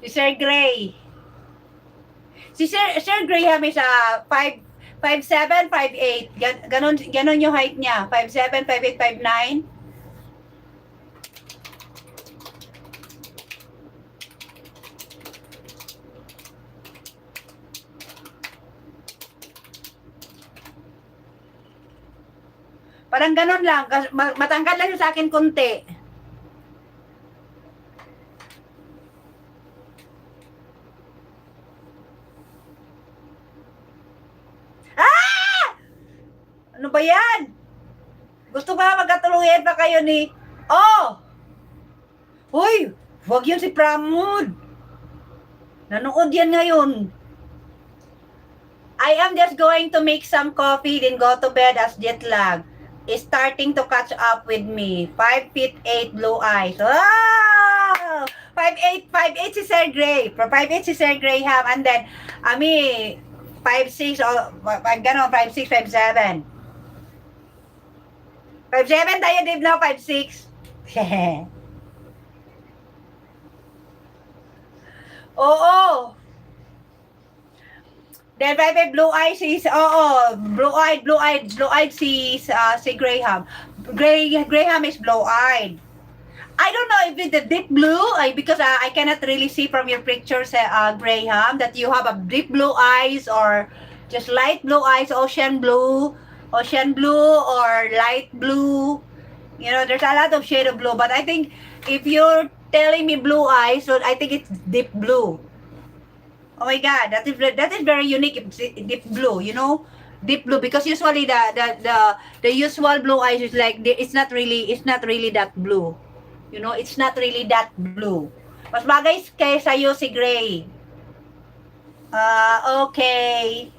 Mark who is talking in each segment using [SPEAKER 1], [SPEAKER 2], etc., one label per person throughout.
[SPEAKER 1] Si Sir Gray. Si Sir Graham is 5'7", 5'8". Ganon yung height niya. 5'7", 5'8", 5'9". Parang ganon lang. Matangkad lang siya sa akin konti. Ah! Ano ba yan? Gusto ba magkatuluyan pa kayo ni... Oh! Hoy! Huwag yun si Pramod. Nanood yan ngayon. I am just going to make some coffee then go to bed as jet lag is starting to catch up with me. 5'8" blue eyes. Wow! 5'8" si Sir Gray. 5'8" si Sir Graham. And then, Ami, 5'6", gano'n, 5'6", 5'7". 5'7" tayo, Dave, now 5'6". Oo. Then 5'8" blue eyes is, blue-eyed si Graham. Graham is blue-eyed. I don't know if it's a deep blue, because I cannot really see from your pictures, Graham, that you have a deep blue eyes or just light blue eyes, ocean blue, or light blue. You know, there's a lot of shade of blue, but I think if you're telling me blue eyes, so I think it's deep blue. Oh my God, that is very unique. Deep blue, you know, deep blue, because usually the usual blue eyes is like it's not really that blue. You know, it's not really that blue. Mas bagay kay sa'yo si Gray. Okay.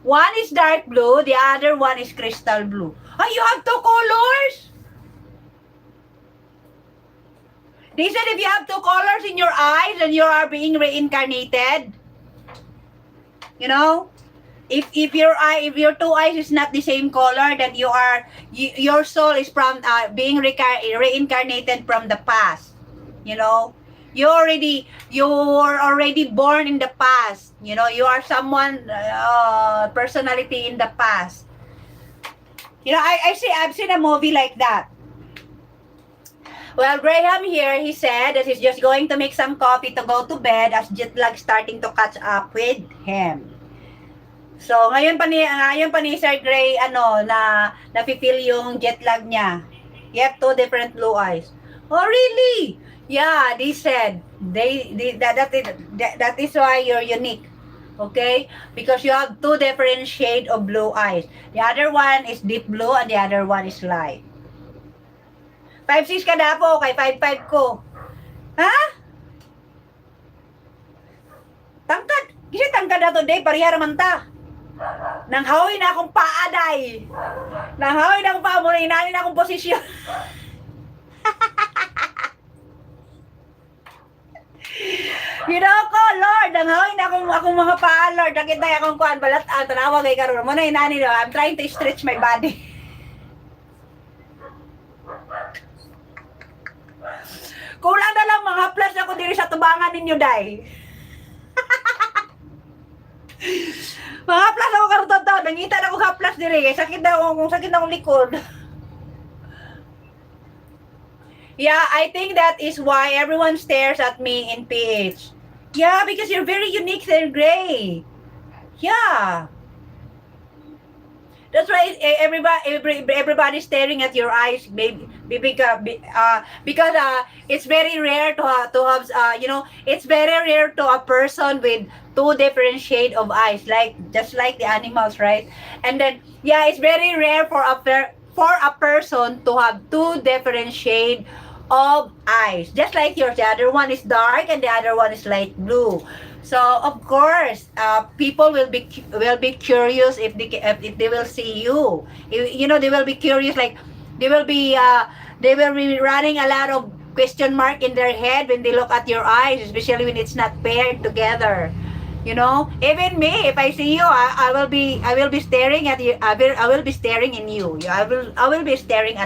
[SPEAKER 1] One is dark blue, the other one is crystal blue. Ah, you have two colors? They said if you have two colors in your eyes, then you are being reincarnated. You know? If your two eyes is not the same color, then your soul is from being reincarnated from the past. You know, you're already born in the past. You know, you are someone personality in the past. You know, I've seen a movie like that. Well, Graham here, he said that he's just going to make some coffee to go to bed as jet lag starting to catch up with him. So, ngayon pa ni Sir Gray, nafe-feel yung jet lag niya. You have two different blue eyes. Oh, really? Yeah, they said. That is why you're unique. Okay? Because you have two different shade of blue eyes. The other one is deep blue and the other one is light. 5'6" ka na po, kay 5'5" ko. Ha? Tangkad. Kasi tangkad na today, parihara man ta. Nanghawi na akong paaday. Nanghawi na akong paa mo, inani na akong posisyon. You know ko, Lord, nanghawi na akong mga paa, Lord. Nakita akong kuan, balat, tanawa kay karon mo na inani no. I'm trying to stretch my body. Kulang na lang mga plus ako diri sa tubangan ninyo, day. Mga plus ako karon to, nangita na ako ka plus diri, sakit na akong likod. Yeah, I think that is why everyone stares at me in PH. Yeah, because you're very unique and gray. Yeah. That's why everybody's staring at your eyes, baby, because it's very rare to have you know, it's very rare to a person with two different shade of eyes, just like the animals, right? And then yeah, it's very rare for a person to have two different shade of eyes, just like yours. The other one is dark and the other one is light blue. So of course, people will be curious if they will see you. You know, they will be curious, like they will be running a lot of question mark in their head when they look at your eyes, especially when it's not paired together. You know, even me, if I see you, I will be staring at you. I will be staring in you. I will be staring at